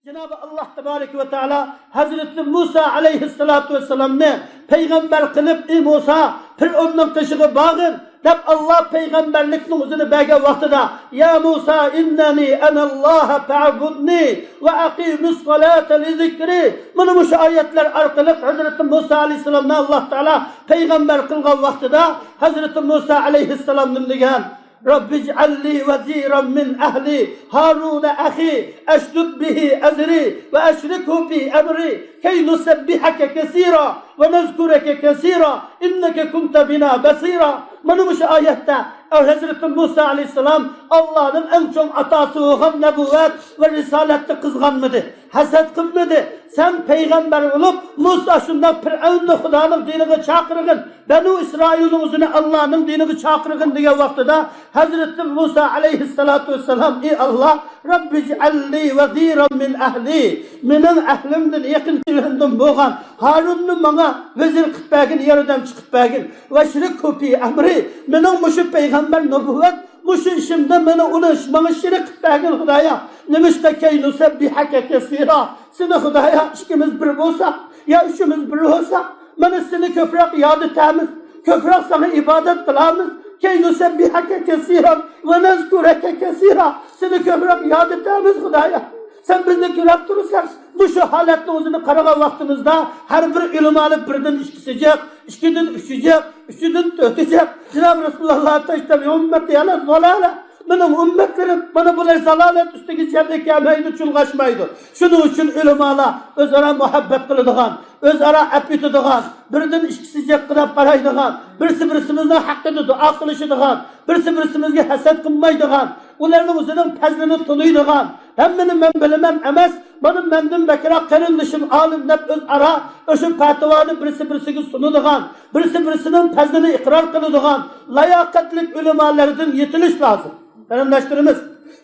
Cenab-ı Allah Tebareke ve Teala Hazreti Musa aleyhissalatu vesselam'ni peygamber kılıp ey Musa Fir'avnning qishig'i bağın deb Allah peygamberlikning o'zini bergan vaqtida ya Musa innani analloha fa'budni ve aqimis salata li zikri mana bu oyatlar orqali Hazreti Musa aleyhissalomni Allah Teala peygamber qilgan vaqtida Hazreti Musa aleyhissalomning degan رب اجعل لي وزيرا من أهلي هارون أخي أشدد به أزري وأشركه في أمري كي نسبحك كثيرا ونذكرك كثيرا إنك كنت بنا بصيرا من مش آيات Hazreti Musa aleyhisselam Allah'ın en çok atası olan nebüvvet ve risalette kızganmadı. Haset kılmadı. Sen peygamber olup Musa şundan Firavun'un Hudanın dinini çağırın. Benu İsrail'in üzerine Allah'ın dinini çağırın diye vaktida Hazreti Musa aleyhissalatu vesselam ey Allah Rabbi cealli veziran min ahli minin ahlimden yakın kişilerimden boğan Harun'un bana vezir kıtbagin yerden çıkıtbagin ve şirikhu fi emri minin muşu peygamber nübüvvet muşu işimde bana ulaş bana şirik kıtbagin Hudaya nemişte key nusebbihake kesira seni Hudaya işkimiz bir olsak ya işimiz bir olsak bana seni köprek yad etamiz köprek sana ibadet kılamız key nusebbihake kesiran ve nezkureke kesira seni köprek yad etamiz Hudaya sen bizni külab durursan bu şu halatda o'zini qaragan vaqtimizda har bir ilm olib birdan ikkisiga ikkidan uchiga uchidan to'rtiga Janob Rasululloh taştabi ummat yana zalala benim ummatlarim bana bular zalalat ustiga chellik kelmaydi chulg'ashmaydi shuning uchun ulamolar o'zaro muhabbat qiladigan o'zaro apitadigan birdan ikkisiga qarab qaraydigan birimizni haqqida duo qilishadigan birimizga hasad qilmaydigan ularning o'zining fazlini tunuydigan hammani men bilaman emas benim mendan bakroq qarindishim olim deb o'zaro o'sha fatvoni birisiga sunadigan birisining fazlini iqror qiladigan layoqatli ulamolardan yetilish lozim. Qarindoshlarimiz,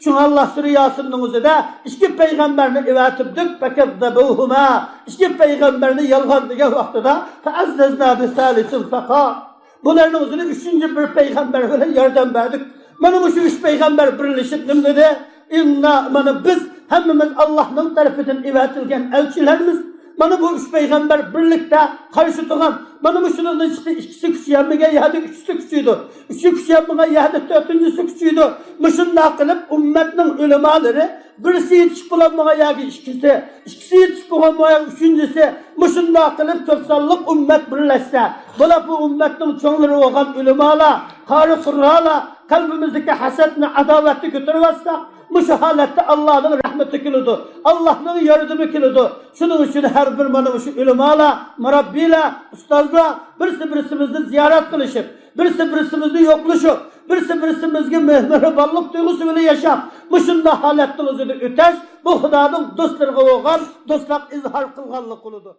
şu Allah surasının o'zida ikki payg'ambarni evatibdik fakazzabuhuma ikki payg'ambarni yolg'on degan vaqtida fa'azzazna bi salisin faqa bularning o'zini uchinchi bir payg'ambar bilan yordam berdik. Mana bu üç peygamber birleşip nima dedi? Inna mana biz hammamiz Allohning tarafidan evatilgan elchilarmiz. Mana bu üç peygamber birlikte karşı turgan. Mana bu şunun işte ikisi kuchaymagan yahdi üçüsü kuchaydi. Üçü kuchaymagan yahdi dördüncüsü kuchaydi. Mushunda qilib ummatning ulamoları birisi yetishib bo'lmagan yahdi ikkisi yetishib bo'lmagan uchinchisi mushunda qilib to'qsonlik ummat birlashsa, bular bu ummatning cho'nglari bo'lgan ulamolar, qori qurrolar qalbimizdagi hasadni, adovatni ko'tarib Muşu halette Allah'ın rahmeti kılıdı. Allah'ın yardımı kılıdı. Şunun için her bir manımışı ülümala, murabbiyle, ustazla birisimizi ziyaret kılışıp, birisimizi yokluşup, birisimizge mehribanlık duygusunu yaşap, muşunda halettin özünü öteş, bu Hudanın dostlarına olan dostluk izhar kılganlık kılıdı.